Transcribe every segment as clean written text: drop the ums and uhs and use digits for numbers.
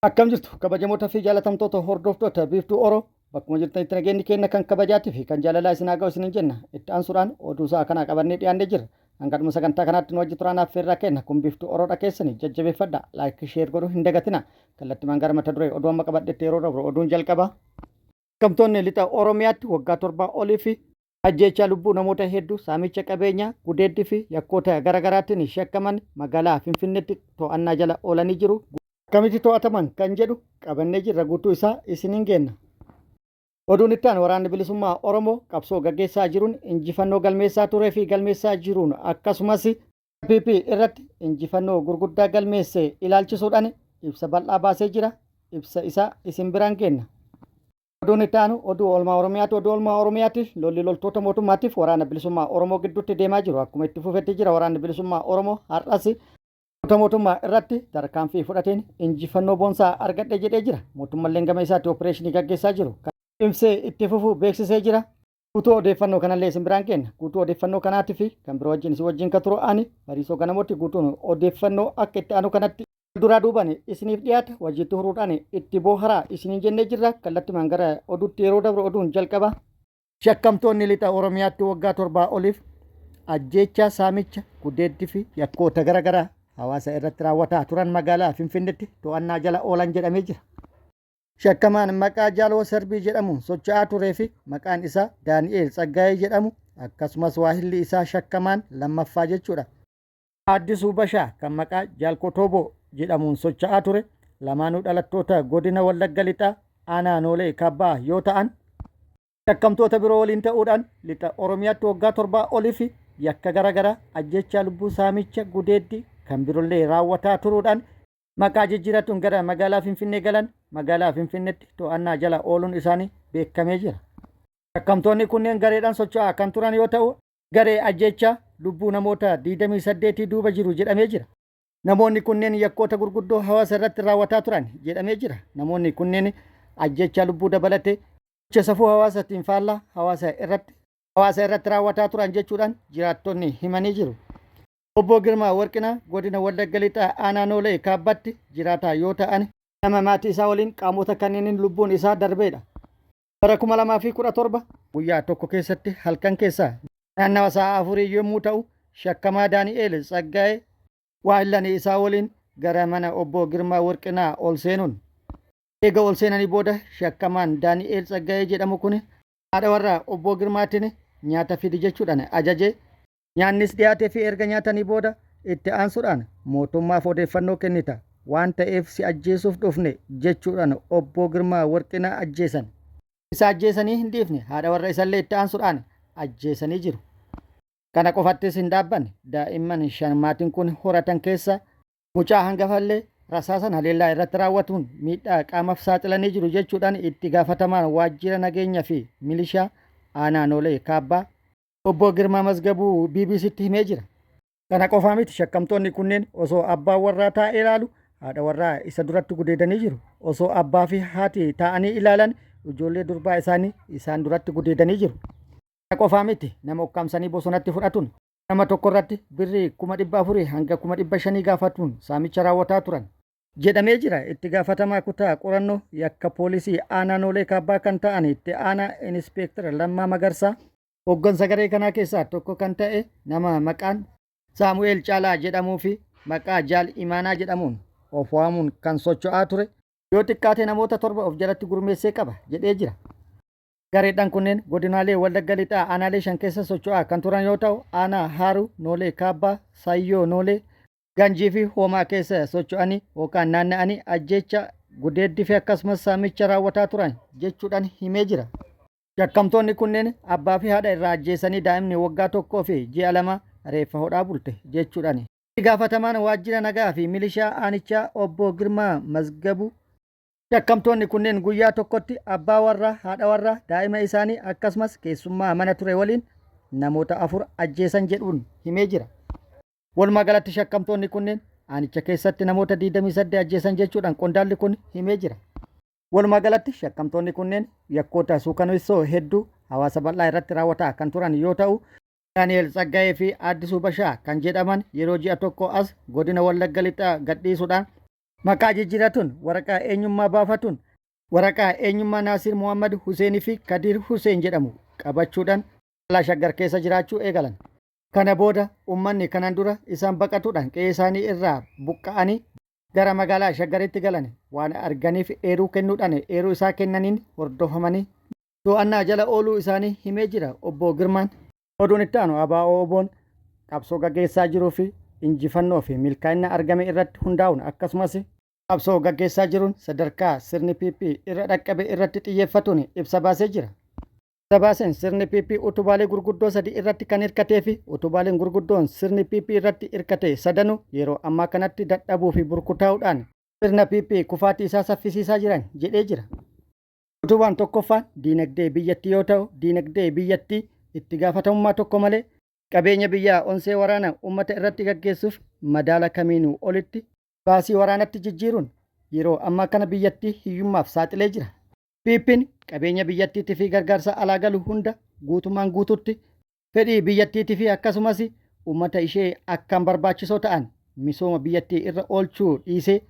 Akkam jirtu kabajamoota fi jaalatamtoota hordoftoota biiftuu Oroo bakkuma jirtanitti nageenyi keenya kan kabajaatii fi kan jaalalaa isin haa ga'u isinin jenna. Itti aansuudhaan oduu isaa kanaa qabannee dhiyaannee jirra. Hanga sagantaa kanaatti nu wajji turaan affeerraa kenna kun biiftuu Oroodha keessanii jajjabeeffadha. Laayik sheer godhuu hin dagatina. Kallattimaan gara mata duree oduu amma qabadhetti yeroo dabru oduun jalqaba. Kamtoonni lixa Oromiyaatti waggaa 7 olii fi ajjeechaa lubbuu namoota hedduu saamicha qabeenyaa gudeeddii fi yakkoota garaagaraatiin shakkaman magaalaa Finfinneetti to'annaa jala oolanii jiru. Akkamitti to'ataman kan jedhu qabannee jirra guutuu isaa isiniin kenna. Oduun itti aanu waraanni bilisummaa Oromoo qabsoo gaggeessaa jiruun injifannoo galmeessaa turee fi galmeessaa jiruun akkasumas PP irratti injifannoo gurguddaa galmeesse ilaalchisuudhaan ibsa bal'aa baasee jira. Ibsa isaa isin biraan kenna. Oduun itti aanu oduu oolmaa Oromiyaatti. Oduu oolmaa Oromiyaatti lolli loltoota mootummaatiif waraana bilisummaa Oromoo gidduutti deemaa jiru. Akkuma itti fufetti jira waraanni bilisummaa Oromoo har'as mootummaa irratti tarkaanfii fudhateen injifannoo boonsaa argadhe jedhee jira. Mootummaan gama isaatti opereeshinii gaggeessaa jiru. Ibsee itti fufuu beeksisee jira. Guutuu odeeffannoo kanallee isin biraan kenna. Guutuu odeeffannoo kanaatii fi kan biroo wajjin isin wajjin kan turu ani Bariisoo Ganamooti. Guutuun odeeffannoo akka itti aanu kanatti duraa duubaan isiniif dhiyaata wajjitti huruudhaan itti booharaa isiniin jennee jirra. Kallattimaan gara oduutti yeroo dabru oduun jalqaba. Shakkamtoonni lixa Oromiyaatti waggaa 7 oliif ajjeechaa saamicha gudeeddii fi yakkoota garaagaraa hawaasa irratti raawwataa turan magaalaa Finfinneetti to'annaa jala oolan jedhamee jira. Shakkamaan maqaa Jaaloo Sarbii jedhamuun socho'aa turee fi maqaan isaa Daani'eel Tsaggaayee jedhamu akkasumas waahilli isaa shakkamaan lammaffaa jechuudha. Addisuu Bashaa kan maqaa Jaalkotooboo jedhamuun socho'aa ture lamaanuu dhalattoota godina Wallagga Lixaa aanaa Noolee Kabbaa yoo ta'an shakkamtoota biroo waliin ta'uudhaan lixa Oromiyaatti waggaa 7 olii fi yakka garaagaraa ajjeechaa lubbuu saamicha gudeeddii kan birollee raawwataa turuudhaan maqaa jijjiiratuun gara magaalaa Finfinnee galan magaalaa Finfinneetti to'annaa jala ooluun isaanii beekamee jira. Shakkamtoonni kunneen gareedhaan socho'aa kan turan yoo ta'u garee ajjeechaa lubbuu namoota 28 duuba jiru jedhamee jira. Namoonni kunneen yakkoota gurguddoo hawaasa irratti raawwataa turan jedhamee jira. Namoonni kunneen ajjeechaa lubbuu dabalatee gocha safuu hawaasaatiin faallaa hawaasa irratti raawwataa turan jechuudhaan jiraattonni himanii jiru. Obbo Girmaa Warqinaa godina Wallagga Lixaa aanaa Noolee Kaabbaatti jiraataa yoo ta'an nama maatii isaa waliin qaamota kanneeniin lubbuun isaa darbeedha. Bara 2017 guyyaa tokko keessatti halkan keessaa naannawa sa'a 4 yommuu ta'u shakkamaa Daani'eel Tsaggaayee waahillanii isaa waliin gara mana obbo Girmaa Warqinaa ol seenuun eega ol seenanii booda shakkamaan Daani'eel Tsaggaayee jedhamu kun haadha warraa obbo Girmaatiin nyaata fidi jechuudhaan ajajee nyaannis dhiyaatee fi erga nyaatanii booda itti aansuudhaan mootummaaf odeeffannoo kennita waan ta'eef si ajjeesuuf dhufne jechuudhaan obbo Girmaa Warqinaa ajjeesan. Isa ajjeesanii hin dhiifne haadha warra isallee itti aansuudhaan ajjeesanii jiru. Kana qofattis hin dhaabbanne daa'imman 5 maatiin kun horatan keessa mucaa hangafallee rasaasan haleellaa irratti raawwatuun miidhaa qaamaaf saaxilanii jiru jechuudhaan itti gaafatamaan waajjira nageenyaa fi milishaa aanaa Noolee Kaabbaa obbo Girmaa Mazgabuu BBCtti himee jira. Kana qofaa miti shakkamtoonni kunneen osoo abbaan warraa taa'ee ilaalu haadha warraa isa duratti gudeedanii jiru. Osoo abbaa fi haati taa'anii ilaalan ijoollee durbaa isaanii isaan duratti gudeedanii jiru. Kana qofaa miti nama ukkaamsanii bosonatti fudhatuun nama tokko irratti birrii 400 hanga 500 gaafatuun saamicha raawwataa turan jedhamee jira. Itti gaafatamaa kutaa qorannoo yakka poolisii aanaa Noolee Kaabbaa kan ta'an itti aanaa Inispeektar Lammaa Magarsaa hoggansa garee kanaa keessaa tokko kan ta'e nama maqaan Saamu'eel Caalaa jedhamuu fi maqaa Jaal Imaanaa jedhamuun of waamuun kan socho'aa ture yoo xiqqaate namoota 7 of jalatti gurmeessee qaba jedhee jira. Gareedhaan kunneen godinaalee Wallagga Lixaa aanaalee 5 keessa socho'aa kan turan yoo ta'u aanaa Haaruu, Noolee Kaabbaa, Sayyoo Noolee, Ganjii fi Hoomaa keessa socho'anii yookaan naanna'anii ajjeecha gudeeddii fi akkasumas saamicha raawwataa turan jechuudhaan himee jira. Shakkamtoonni kunneen abbaa fi haadha irraa ajjeesanii daa'imni waggaa 1 fi ji'a 2 reeffa hodhaa bulte jechuudhaan. Itti gaafatamaan waajjira nagaa fi milishaa aanichaa obbo Girmaa Mazgabuu shakkamtoonni kunneen guyyaa tokkotti abbaa warraa, haadha warraa, daa'ima isaanii akkasumas keessummaa mana ture waliin namoota 4 ajjeesan jedhuun himee jira. Walumaa galatti shakkamtoonni kunneen aanicha keessatti namoota 28 ajjeesan jechuudhaan qondaalli kun himee jira. Walumaa galatti shakkamtoonni kunneen yakkoota suukaneessoo hedduu hawaasa bal'aa irratti raawwataa kan turan yoo ta'u Daani'eel Tsaggaayee fi Addisuu Bashaa kan jedhaman yeroo ji'a tokko as godina Wallagga Lixaa gadhiisuudhaan Maqaa jijjiiratuun waraqaa eenyummaa baafatuun waraqaa eenyummaa Naasir Muhammad Huseenii fi Kadir Huseen jedhamu qabachuudhaan magaalaa Shaggar keessa jiraachuu eegalan. Kana booda uummanni kanaan dura isaan baqatuudhaan qe'ee isaanii irraa buqqa'anii gara magaalaa Shaggaritti galan waan arganiif eeruu kennuudhaan eeruu isaa kennaniin hordofamanii to'annaa jala ooluu isaanii himee jira. Obbo Girmaan oduun itti aanu ABO'n qabsoo gaggeessaa jiruu fi injifannoo fi milkaa'ina argame irratti hundaa'uun akkasumas qabsoo gaggeessaa jiruun sadarkaa sirni PP irra dhaqqabe irratti xiyyeeffatuun ibsa baasee jira. Ibsa baaseen sirni PP utubaalee gurguddoo sadii irratti kan hirkatee fi utubaaleen gurguddoon sirni PP irratti hirkate sadanuu yeroo ammaa kanatti dadhabuu fi burkutaa'uudhaan sirna PP kufaatii isaa saffisiisaa jiran jedhee jira. Utubaan tokkoffaan diinagdee biyyattii yoo ta'u, diinagdee biyyattii itti gaafatamummaa tokko malee qabeenya biyyaa onsee waraana uummata irratti gaggeessuuf madaala kamiinuu olitti baasii waraanatti jijjiiruun yeroo ammaa kana biyyattii hiyyummaaf saaxilee jira. PP'n qabeenya biyyattiitii fi gargaarsa alaa galu hunda guutumaan guututti fedhii biyyattiitii fi akkasumas uummata ishee akkaan barbaachisoo ta'an misooma biyyattii irra oolchuu dhiisee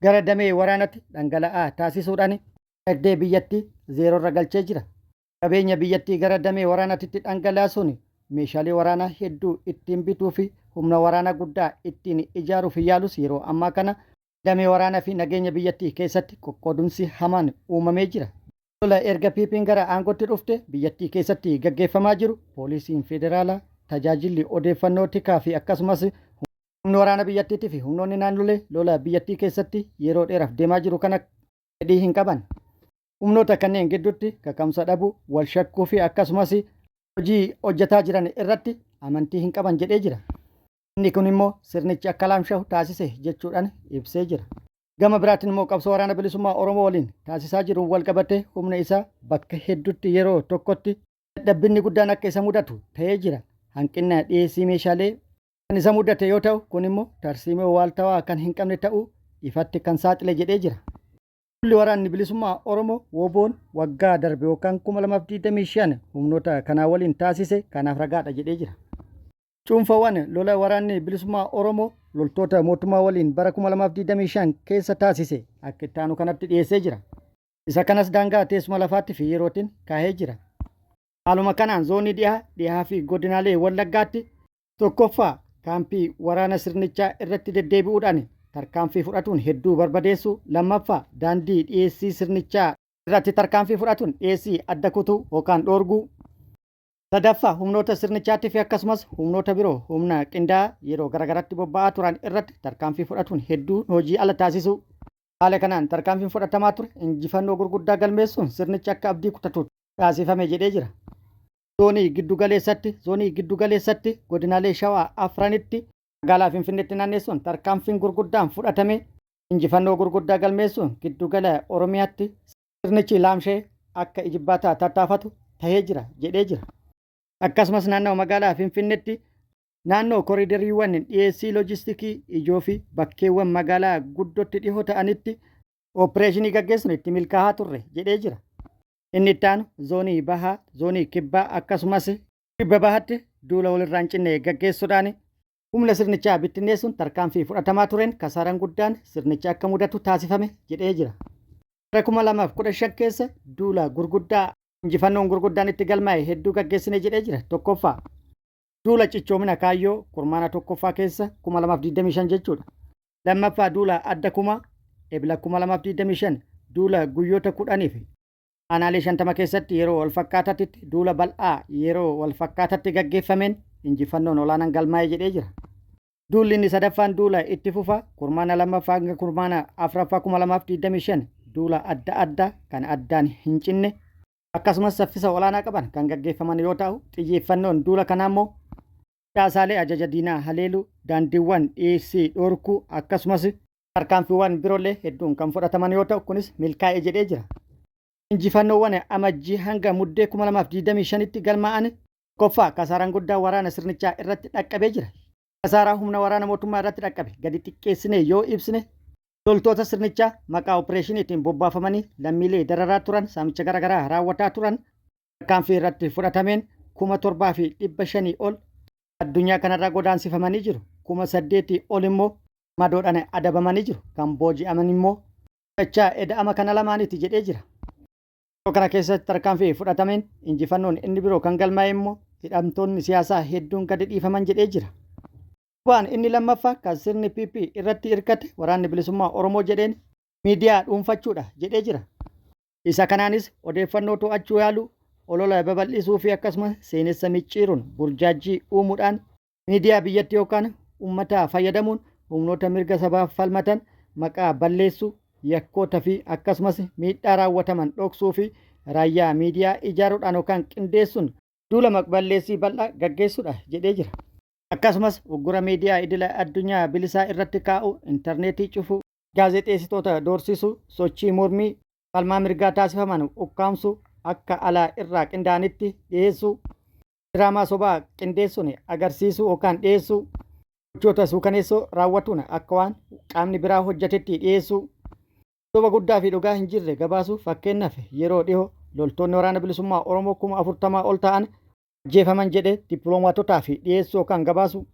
gara damee waraanatti dhangala'aa taasisuudhaan dinagdee biyyattii zeerorra galchee jira. Qabeenya biyyattii gara damee waraanaatti dhangalaasuun meeshaalee waraanaa hedduu ittiin bituu fi humna waraanaa guddaa ittiin ijaaruuf yaalus yeroo ammaa kana damee waraanaa fi nageenya biyyattii keessatti qoqqoodumsi hamaan uumamee jira. Lola erga PP'n gara aangootti dhufte biyyattii keessatti gaggeeffamaa jiru poolisiin federaalaa tajaajilli odeeffannoo tikaa fi akkasumas humni waraana biyyattiitii fi humnoonni naannolee lola biyyattii keessatti yeroo dheeraaf deemaa jiru kana fedhii hin qaban. Humnoota kanneen gidduutti kaka'umsa dhabuu, wal shakkuu fi akkasumas hojii hojjetaa jiran irratti amantii hin qaban jedhee jira. Inni kun immoo sirnichi akka laamshaa'u taasise jechuudhaan ibsee jira. Gama biraatiin immoo qabsoo waraana bilisummaa Oromoo waliin taasisaa jiruun wal qabatee humna isaa bakka hedduutti yeroo tokkotti dadhabbinni guddaan akka isa mudatu ta'ee jira. Hanqina dhiyeessii meeshaalee kan isa mudate yoo ta'u kun immoo tarsiimee waaltawaa kan hin qabne ta'uu ifatti kan saaxile jedhee jira. Lolli waraanni bilisummaa Oromoo WBO'n waggaa darbe yookaan 2025 humnoota kanaa waliin taasise kanaaf ragaadha jedhee jira. Cuunfawwan lola waraanni bilisummaa Oromoo loltoota mootummaa waliin bara 2025 keessa taasise akka itti aanu kanatti dhiyeessee jira. Isa kanas daangaa teessuma lafaatti fi yerootiin kaahee jira. Haaluma kanaan zoonii dhihaa fi godinaalee Wallaggaatti tokkoffaa kaampii waraana sirnichaa irratti deddeebi'uudhaan tarkaanfii fudhatuun hedduu barbadeessuu, lammaffaa daandii dhiyeessii sirnichaa irratti tarkaanfii fudhatuun dhiyeessii adda kutuu yookaan dhoorguu, sadaffaa humnoota sirnichaatti fi akkasumas humnoota biroo humna qindaa'aa yeroo garagaraatti bobba'aa turan irratti tarkaanfii fudhatuun hedduu hojii ala taasisuu. Haala kanaan tarkaanfiin fudhatamaa ture injifannoo gurguddaa galmeessuun sirnichi akka abdii kutatu taasifame jedhee jira. Zoonii giddugaleessatti godinaalee Shawaa afranitti magaalaa Finfinneetti naannessuun tarkaanfiin gurguddaan fudhatame injifannoo gurguddaa galmeessuun giddugala Oromiyaatti sirnichi laamshee akka ijibbaataa tattaafatu ta'ee jira jedhee jira. Akkasumas naannoo magaalaa Finfinneetti naannoo koriidariiwwan dhiyeessii loojistikii ijoo fi bakkeewwan magaalaa guddootti dhihoo ta'anitti oopereeshinii gaggeessuun itti milkaa'aa turre jedhee jira. Inni itti aanu zoonii bahaa, zoonii kibbaa akkasumas kibba bahaatti duula walirraa hin cinne gaggeessuudhaan humna sirnichaa bittinneessuun tarkaanfii fudhatamaa tureen kasaaraan guddaan sirnicha akka mudatu taasifame jedhee jira. Bara 2015 keessa duula gurguddaa injifannoon gurguddaan itti galmaa'e hedduu gaggeessine jedhee jira. Tokkoffaa duula cichoomina kaayyoo kurmaana tokkoffaa keessa 2025 jechuudha. Lammaffaa duula adda kumaa ebila 2025 duula guyyoota 10 fi aanaalee 50 keessatti yeroo wal fakkaataatti duula bal'aa yeroo wal fakkaataatti gaggeeffameen injifannoon olaanaan galmaa'e jedhee jira. Duulli inni sadaffaan duula itti fufaa kurmaana lammaffaa hanga kurmaana afuraffaa 2025 duula adda addaa kan addaan hin cinne akkasumas saffisa olaanaa qaban kan gaggeeffaman yoo ta'u xiyyeeffannoon duula kanaa immoo caasaalee ajaja diinaa haleeluu, daandiiwwan dhiyeessii dhoorkuu akkasumas tarkaanfiiwwan biroollee hedduun kan fudhataman yoo ta'u kunis milkaa'e jedhee jira. Injifannoowwan amajjii hanga muddee 2025tti galmaa'an tokkoffaa kasaaraan guddaa waraana sirnichaa irratti dhaqqabee jira. Kasaaraa humna waraana mootummaa irratti dhaqqabe gadi xiqqeessine yoo ibsine loltoota sirnichaa maqaa oopereeshiniitiin bobbaafamanii lammiilee dararaa turan saamicha garaagaraa raawwataa turan tarkaanfii irratti fudhatameen 7,500 ol addunyaa kanarraa godaansifamanii jiru. 8,000 ol immoo madoodhaan adabamanii jiru. Kan booji'aman immoo dachaa eda'ama kana lamaanitti jedhee jira. Yeroo kana keessatti tarkaanfii fudhatameen injifannoon inni biroo kan galmaa'e immoo hidhamtoonni siyaasaa hedduun gadi dhiifaman jedhee jira. Waan inni lammaffaa kan sirni PP irratti hirkate waraanni bilisummaa Oromoo jedheen miidiyaa dhuunfachuudha jedhee jira. Isa kanaanis odeeffannoo to'achuu yaalu olola babal'isuu fi akkasumas seenessa micciiruun burjaajii uumuudhaan miidiyaa biyyattii yookaan uummataa fayyadamuun humnoota mirga sabaaf falmatan maqaa balleessuu yakkoota fi akkasumas miidhaa raawwataman dhoksuu fi raayyaa miidiyaa ijaaruudhaan yookaan qindeessuun duula maqballeessii bal'aa gaggeessuudha jedhee jira. Akkasumas uggura miidiyaa idila addunyaa bilisaa irratti kaa'u, intarneetii cufuu, gaazexeessitoota doorsisuu, sochii mormii falmaa mirgaa taasifaman ukkaamsuu, akka alaa irraa qindaa'anitti dhiyeessuu, diraamaa sobaa qindeessuun agarsiisuu yookaan dhiyeessuu, gochoota suukaneessoo raawwatuun akka waan qaamni biraa hojjetetti dhiyeessuu, soba guddaa fi dhugaa hin jirre gabaasuu. Fakkeenyaaf yeroo dhihoo loltoonni waraana bilisummaa Oromoo 40,000 ol ta'an ajjeefaman jedhee dippiloomaatotaa fi dhiyeessuu yookaan gabaasuu,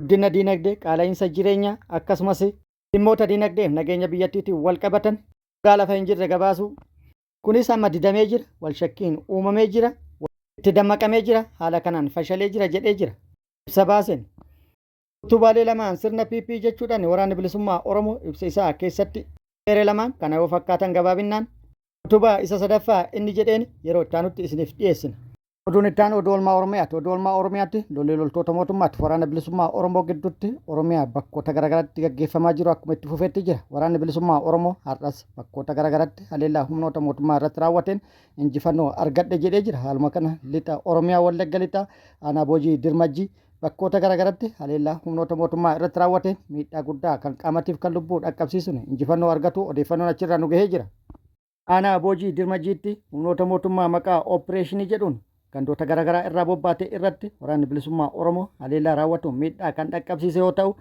guddina diinagdee, qaala'insa jireenyaa akkasumas dhimmoota diinagdee nageenya biyyattiitiin wal qabatan dhugaa lafa hin jirre gabaasuu. Kunis amma didamee jira, walshakkiin uumamee jira, itti dammaqamee jira, haala kanaan fashalee jira jedhee jira. Ibsa baaseen utubaalee lamaan sirna PP jechuudhaan waraanni bilisummaa Oromoo ibsa isaa keessatti eeree lamaan kana yoo fakkaatan gabaabinaan utubaa isa sadaffaa inni jedheen yeroo itti aanutti isiniif dhiyeessina. Oduun itti aanu oduu oolmaa Oromiyaati. Oduu oolmaa Oromiyaatti lolli loltoota mootummaatti waraana bilisummaa Oromoo gidduutti Oromiyaa bakkoota garaagaraatti gaggeeffamaa jiru akkuma itti fufeetti jira. Waraanni bilisummaa Oromoo har'as bakkoota garaagaraatti haleellaa humnoota mootummaa irratti raawwateen injifannoo argadhe jedhee jira. Haaluma kana lixa Oromiyaa Wallagga lixaa aanaa Boojii Dirmajjii bakkoota garaagaraatti haleellaa humnoota mootummaa irratti raawwateen miidhaa guddaa kan qaamatiif kan lubbuu dhaqqabsiisuun injifannoo argatu odeeffannoon achirraa nu gahee jira. Aanaa Boojii Dirmajjiitti humnoota mootummaa maqaa ooppireeshinii jedhuun gandoota garaagaraa irraa bobbaatee irratti waraanni bilisummaa Oromoo haleellaa raawwatuun miidhaa kan dhaqqabsiise yoo ta'u,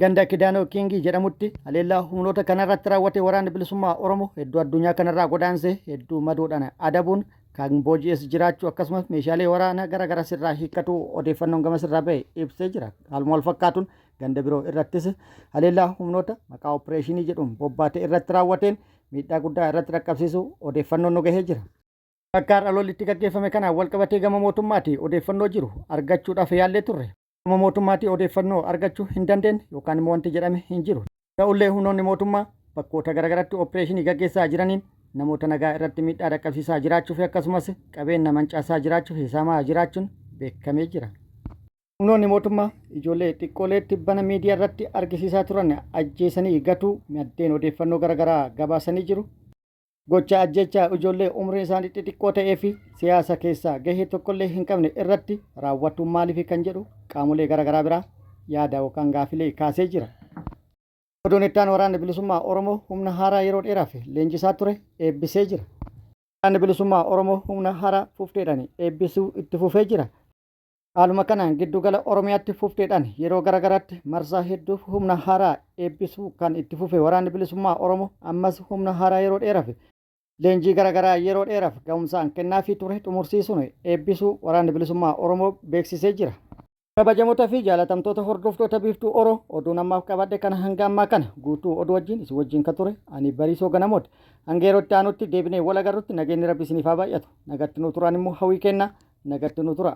ganda Kidaanoo Kiingii jedhamutti haleellaa humnoota kanarratti raawwate waraanni bilisummaa Oromoo hedduu addunyaa kanarraa godaansee hedduu madoodhaan adabuun kan booji'es jiraachuu akkasumas meeshaalee waraanaa garaagaraa sirraa hiikkatu odeeffannoon gama sirraa ba'e ibsee jira. Haaluma wal fakkaatuun ganda biroo irrattis haleellaa humnoota maqaa ooppireeshinii jedhuun bobbaatee irratti raawwateen miidhaa guddaa irratti dhaqqabsiisu odeeffannoon nu gahee jira. Akka har'a lollitti gaggeeffame kanaan wal qabatee gama mootummaatti odeeffannoo jiru argachuudhaaf yaallee turre. Gama mootummaatti odeeffannoo argachuu hin dandeenye yookaan immoo wanti jedhame hin jiru. Ta'ullee humnoonni mootummaa bakkoota garaagaraatti ooppireeshinii gaggeessaa jiraniin namoota nagaa irratti miidhaa dhaqqabsiisaa jiraachuu fi akkasumas qabeenya mancaasaa jiraachuu fi saamaa jiraachuun beekamee jira. Humnoonni mootummaa ijoollee xiqqoolee tibbana miidiyaa irratti argisiisaa turan ajjeesanii gatuu maddeen odeeffannoo garaagaraa gabaasanii jiru. Gocha ajjechaa ijoollee umriin isaanii xixiqqoo ta'ee fi siyaasa keessaa gahee tokkollee hin qabne irratti raawwatuun maaliif kan jedhu qaamolee garaagaraa biraa yaada yookaan gaafilee kaasee jira. Oduun itti aanu waraanni bilisummaa Oromoo humna haaraa yeroo dheeraaf leenjisaa ture eebbisee jira. Waraanni bilisummaa Oromoo humna haaraa fufteedhaan eebbisuu itti fufee jira. Haaluma kanaan giddugala Oromiyaatti fufteedhaan yeroo garaagaraatti marsaa hedduuf humna haaraa eebbisuu kan itti fufe waraanni bilisummaa Oromoo ammas humna haaraa yeroo dheeraaf leenjii garaagaraa yeroo dheeraaf ga'umsaan kennaafii ture xumursiisuun eebbisuu waraanni bilisummaa Oromoo beeksisee jira. Kabajamoota fi jaalatamtoota hordoftoota biiftuu Oroo oduun ammaaf qabadhe kana hanga ammaa kana guutuu oduu wajjin isin wajjin kan ture ani Bariisoo Ganamooti. Hanga yeroo itti aanutti deebinee wal agarrutti nageenyi Rabbi isiniif haa baay'atu. Nagatti nu turaan immoo hawwii kennaa nagatti nu tura.